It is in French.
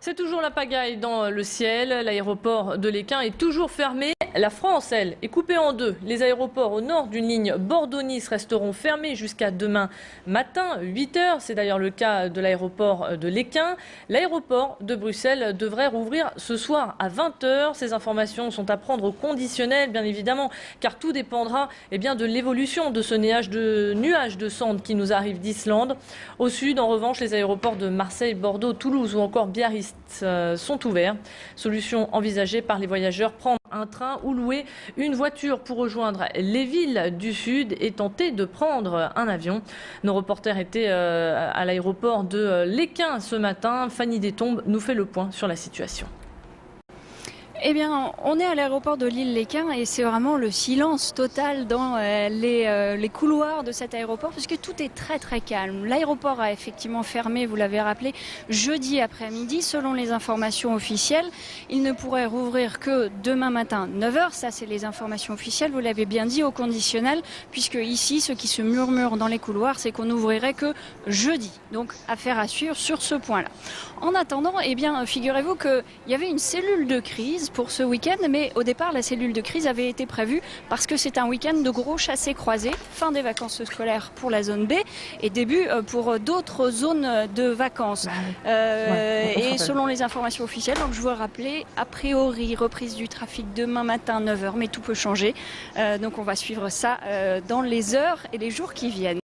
C'est toujours la pagaille dans le ciel. L'aéroport de Léquin est toujours fermé. La France, elle, est coupée en deux. Les aéroports au nord d'une ligne Bordeaux-Nice resteront fermés jusqu'à demain matin, 8 h. C'est d'ailleurs le cas de l'aéroport de Léquin. L'aéroport de Bruxelles devrait rouvrir ce soir à 20 h. Ces informations sont à prendre au conditionnel, bien évidemment, car tout dépendra de l'évolution de ce nuage de cendres qui nous arrive d'Islande. Au sud, en revanche, les aéroports de Marseille, Bordeaux, Toulouse ou encore Biarritz sont ouverts. Solution envisagée par les voyageurs, prendre un train ou louer une voiture pour rejoindre les villes du sud et tenter de prendre un avion. Nos reporters étaient à l'aéroport de Léquin ce matin. Fanny Destombes nous fait le point sur la situation. Eh bien, on est à l'aéroport de Lille-Léquin et c'est vraiment le silence total dans les couloirs de cet aéroport puisque tout est très très calme. L'aéroport a effectivement fermé, vous l'avez rappelé, jeudi après-midi selon les informations officielles. Il ne pourrait rouvrir que demain matin 9 h. Ça, c'est les informations officielles, vous l'avez bien dit, au conditionnel, puisque ici, ce qui se murmure dans les couloirs, c'est qu'on n'ouvrirait que jeudi. Donc, affaire à suivre sur ce point-là. En attendant, eh bien, figurez-vous qu'il y avait une cellule de crise pour ce week-end, mais au départ, la cellule de crise avait été prévue parce que c'est un week-end de gros chassés-croisés, fin des vacances scolaires pour la zone B et début pour d'autres zones de vacances. Et selon les informations officielles, donc je vous rappelais, a priori, reprise du trafic demain matin 9 h, mais tout peut changer. Donc on va suivre ça dans les heures et les jours qui viennent.